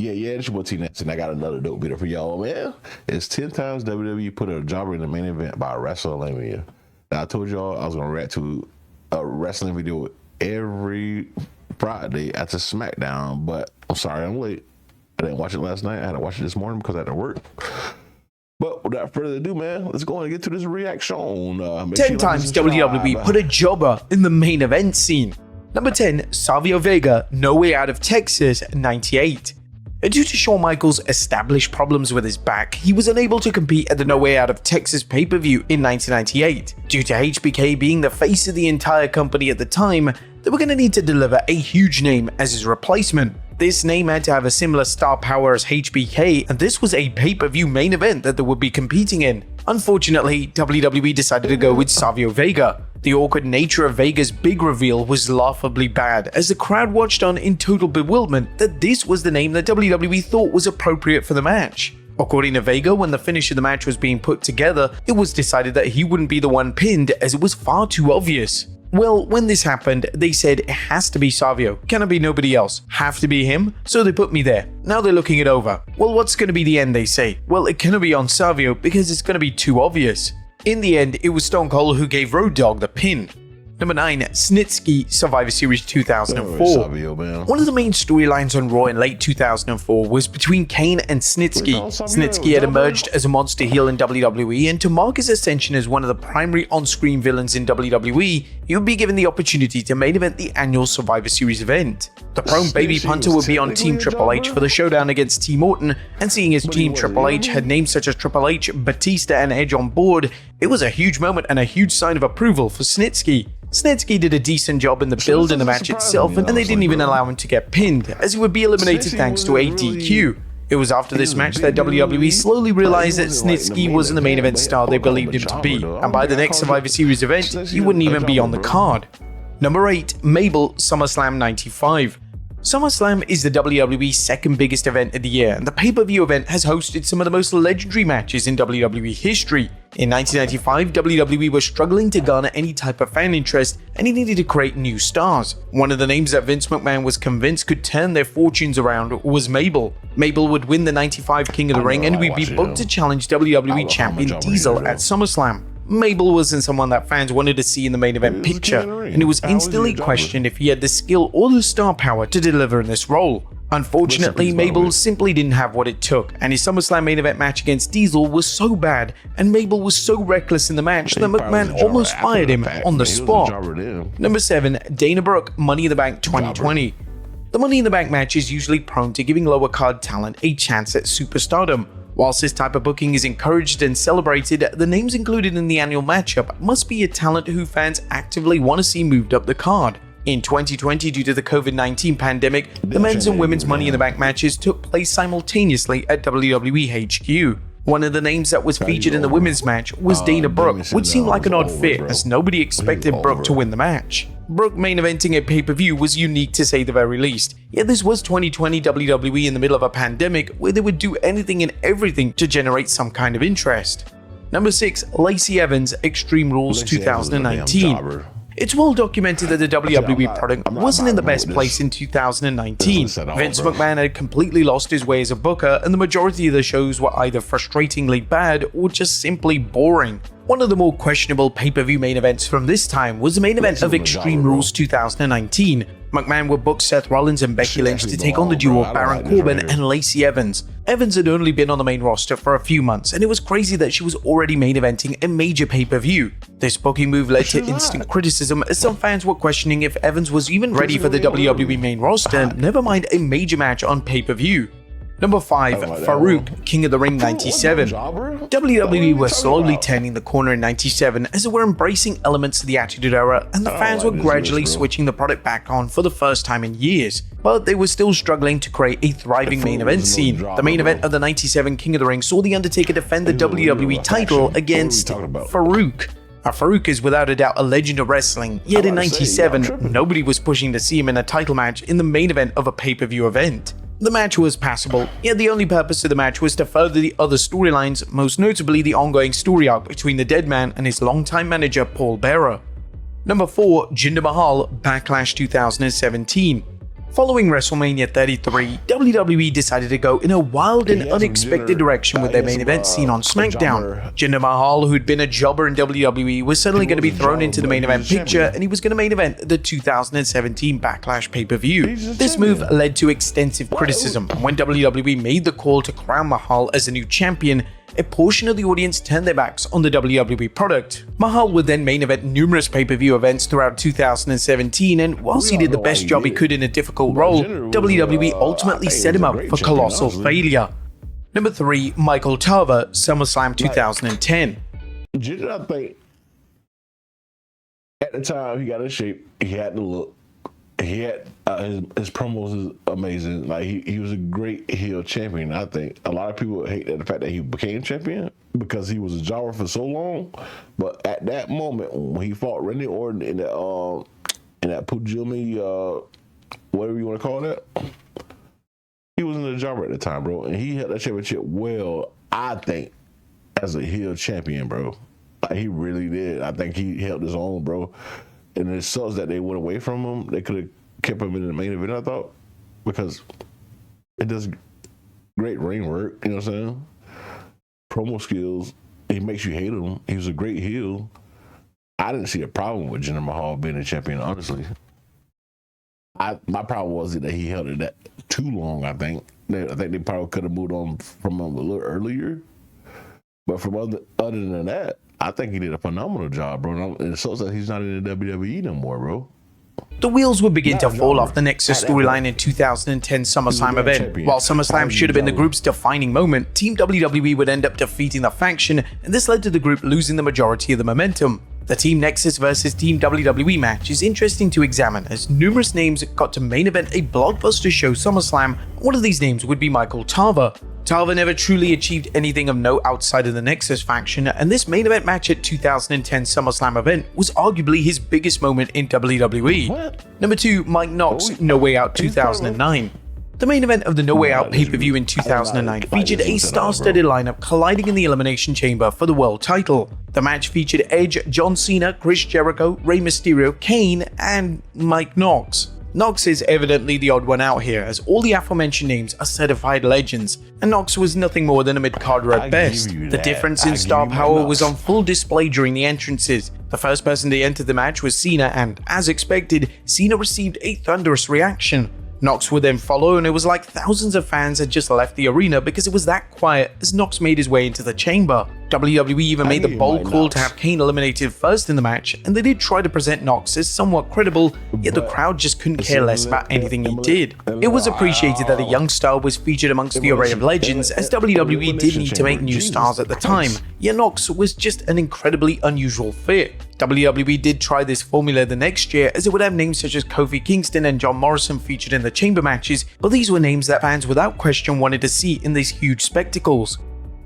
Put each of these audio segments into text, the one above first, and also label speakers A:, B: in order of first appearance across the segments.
A: Yeah, it's your boy T and I got another dope video for y'all, man. It's 10 times WWE put a jobber in the main event by WrestleMania. Now, I told y'all I was going to react to a wrestling video every Friday after SmackDown, but I'm sorry I'm late. I didn't watch it last night. I had to watch it this morning because I had to work. But without further ado, man, let's go and get to this reaction.
B: 10 times WWE put a jobber in the main event scene. Number 10, Savio Vega, No Way Out of Texas, 98. Due to Shawn Michaels' established problems with his back, he was unable to compete at the No Way Out of Texas pay-per-view in 1998. Due to HBK being the face of the entire company at the time, they were going to need to deliver a huge name as his replacement. This name had to have a similar star power as HBK, and this was a pay-per-view main event that they would be competing in. Unfortunately, WWE decided to go with Savio Vega. The awkward nature of Vega's big reveal was laughably bad, as the crowd watched on in total bewilderment that this was the name that WWE thought was appropriate for the match. According to Vega, when the finish of the match was being put together, it was decided that he wouldn't be the one pinned as it was far too obvious. Well, when this happened, they said it has to be Savio, cannot be nobody else, have to be him, so they put me there. Now they're looking it over. Well, what's going to be the end, they say? Well, it cannot be on Savio because it's going to be too obvious. In the end, it was Stone Cold who gave Road Dogg the pin. Number 9, Snitsky, Survivor Series 2004. One of the main storylines on Raw in late 2004 was between Kane and Snitsky. Snitsky had emerged as a monster heel in WWE, and to mark his ascension as one of the primary on-screen villains in WWE, he would be given the opportunity to main event the annual Survivor Series event. The prone baby punter would be on Team Triple H for the showdown against Team Orton, and seeing as Team Triple H had names such as Triple H, Batista, and Edge on board, it was a huge moment and a huge sign of approval for Snitsky. Snitsky did a decent job in the build and the match itself, and they didn't even allow him to get pinned, as he would be eliminated thanks to a DQ. It was after this match that WWE slowly realized that Snitsky wasn't the main event star they believed him to be, and by the next Survivor Series event, he wouldn't even be on the card. Number 8, Mabel SummerSlam 95. SummerSlam is the WWE's second biggest event of the year, and the pay-per-view event has hosted some of the most legendary matches in WWE history. In 1995, WWE was struggling to garner any type of fan interest, and he needed to create new stars. One of the names that Vince McMahon was convinced could turn their fortunes around was Mabel. Mabel would win the 95 King of the Ring and would be booked to challenge WWE Champion Diesel at SummerSlam. Mabel wasn't someone that fans wanted to see in the main event picture, and it was instantly questioned if he had the skill or the star power to deliver in this role. Unfortunately, Mabel simply didn't have what it took, and his SummerSlam main event match against Diesel was so bad, and Mabel was so reckless in the match that McMahon almost fired him on the spot. Number 7, Dana Brooke, Money in the Bank 2020. The Money in the Bank match is usually prone to giving lower card talent a chance at superstardom. Whilst this type of booking is encouraged and celebrated, the names included in the annual matchup must be a talent who fans actively want to see moved up the card. In 2020, due to the COVID-19 pandemic, the men's and women's Money in the Bank matches took place simultaneously at WWE HQ. One of the names that was featured in the women's match was Dana Brooke, which seemed like an odd fit as nobody expected Brooke to win the match. Brooke main eventing a pay-per-view was unique to say the very least, yet this was 2020 WWE in the middle of a pandemic where they would do anything and everything to generate some kind of interest. Number 6, Lacy Evans, Extreme Rules 2019. It's well documented that the WWE product wasn't in the best place in 2019. Vince McMahon had completely lost his way as a booker, and the majority of the shows were either frustratingly bad or just simply boring. One of the more questionable pay-per-view main events from this time was the main event of Extreme Rules 2019. McMahon would book Seth Rollins and Becky Lynch to take on the duo of Baron Corbin and Lacy Evans. Evans had only been on the main roster for a few months, and it was crazy that she was already main eventing a major pay-per-view. This booking move led to instant criticism, as some fans were questioning if Evans was even ready for the WWE main roster, never mind a major match on pay-per-view. Number 5, Faroo, King of the Ring 97. WWE were slowly turning the corner in 97 as they were embracing elements of the Attitude Era, and the fans were gradually switching the product back on for the first time in years. But they were still struggling to create a thriving main event scene. The main event of the 97 King of the Ring saw The Undertaker defend the WWE title against Faroo. Faroo is without a doubt a legend of wrestling, yet in 97, nobody was pushing to see him in a title match in the main event of a pay-per-view event. The match was passable, yet the only purpose of the match was to further the other storylines, most notably the ongoing story arc between the Dead Man and his longtime manager Paul Bearer. Number 4, Jinder Mahal, Backlash 2017. Following WrestleMania 33, WWE decided to go in a wild and unexpected direction with their main event scene on SmackDown. Jinder Mahal, who'd been a jobber in WWE, was suddenly going to be thrown into the main event picture, and he was going to main event the 2017 Backlash pay-per-view. This move led to extensive criticism, and when WWE made the call to crown Mahal as the new champion, a portion of the audience turned their backs on the WWE product. Mahal would then main event numerous pay-per-view events throughout 2017, and whilst he did the best job he could in a difficult role, WWE ultimately set him up for colossal failure. Number 3, Michael Tarver, SummerSlam 2010.
A: Jinder, I think, at the time he got in shape, he had the look. He had his promos is amazing. Like he was a great heel champion. I think a lot of people hate the fact that he became champion because he was a jobber for so long. But at that moment when he fought Randy Orton in that Pujumi, whatever you want to call that, he wasn't a jobber at the time, bro. And he held that championship well, I think, as a heel champion, bro. Like he really did. I think he held his own, bro. And it sucks that they went away from him. They could have kept him in the main event, I thought, because it does great ring work, you know what I'm saying? Promo skills, he makes you hate him. He was a great heel. I didn't see a problem with Jinder Mahal being a champion, honestly. My problem was that he held it that too long, I think. I think they probably could have moved on from him a little earlier. But from other than that, I think he did a phenomenal job, bro. And it shows that he's not in the WWE no more, bro.
B: The wheels would begin to fall off the Nexus storyline in 2010 SummerSlam event. While SummerSlam should have been the group's defining moment, Team WWE would end up defeating the faction, and this led to the group losing the majority of the momentum. The Team Nexus versus Team WWE match is interesting to examine, as numerous names got to main event a blockbuster show SummerSlam. One of these names would be Michael Tarver. Tarver never truly achieved anything of note outside of the Nexus faction, and this main event match at 2010 SummerSlam event was arguably his biggest moment in WWE. Number 2, Mike Knox, No Way Out 2009. The main event of the No Way Out pay-per-view in 2009 featured a star-studded lineup colliding in the Elimination Chamber for the world title. The match featured Edge, John Cena, Chris Jericho, Rey Mysterio, Kane, and Mike Knox. Knox is evidently the odd one out here, as all the aforementioned names are certified legends, and Knox was nothing more than a mid-carder at best. The difference in star power was on full display during the entrances. The first person to enter the match was Cena, and, as expected, Cena received a thunderous reaction. Knox would then follow, and it was like thousands of fans had just left the arena because it was that quiet as Knox made his way into the chamber. WWE even made the bold call to have Kane eliminated first in the match, and they did try to present Knox as somewhat credible, yet the crowd just couldn't care less about anything he did. It was appreciated that a young star was featured amongst the array of legends, as WWE did need to make new stars at the time, yet Knox was just an incredibly unusual fit. WWE did try this formula the next year, as it would have names such as Kofi Kingston and John Morrison featured in the chamber matches, but these were names that fans without question wanted to see in these huge spectacles.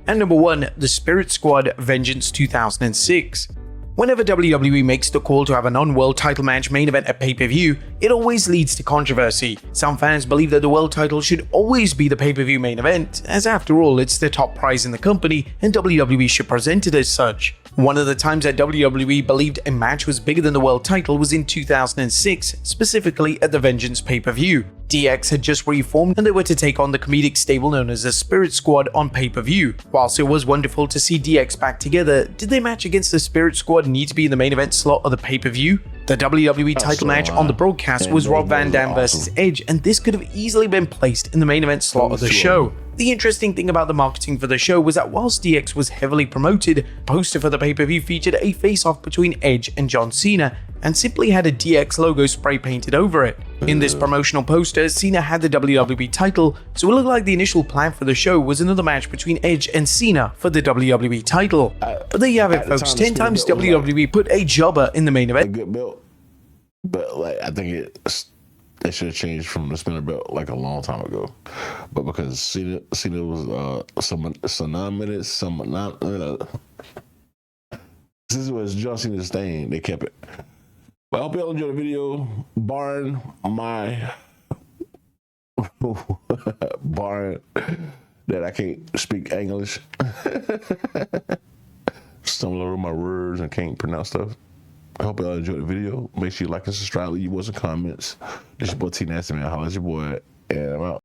B: And number 1, The Spirit Squad, Vengeance 2006. Whenever WWE makes the call to have a non-world title match main event at pay-per-view, it always leads to controversy. Some fans believe that the world title should always be the pay-per-view main event, as after all it's the top prize in the company and WWE should present it as such. One of the times that WWE believed a match was bigger than the world title was in 2006, specifically at the Vengeance pay-per-view. DX had just reformed and they were to take on the comedic stable known as the Spirit Squad on pay-per-view. Whilst it was wonderful to see DX back together, did their match against the Spirit Squad need to be in the main event slot of the pay-per-view? The WWE title match on the broadcast was Rob Van Dam versus Edge, and this could have easily been placed in the main event slot of the show. The interesting thing about the marketing for the show was that whilst DX was heavily promoted, the poster for the pay-per-view featured a face-off between Edge and John Cena, and simply had a DX logo spray painted over it. In this promotional poster, Cena had the WWE title, so it looked like the initial plan for the show was another match between Edge and Cena for the WWE title. But there you have it, folks. 10 times WWE put a jobber in the main event.
A: A good belt, but like I think it should have changed from the spinner belt like a long time ago. But because Cena was some 9 minutes, this was John Cena's thing, they kept it. But I hope y'all enjoyed the video. Barring that I can't speak English, stumble over my words and can't pronounce stuff. I hope y'all enjoyed the video. Make sure you like and subscribe, leave your comments. This your boy T Nasty Man. Holla at your boy, and I'm out.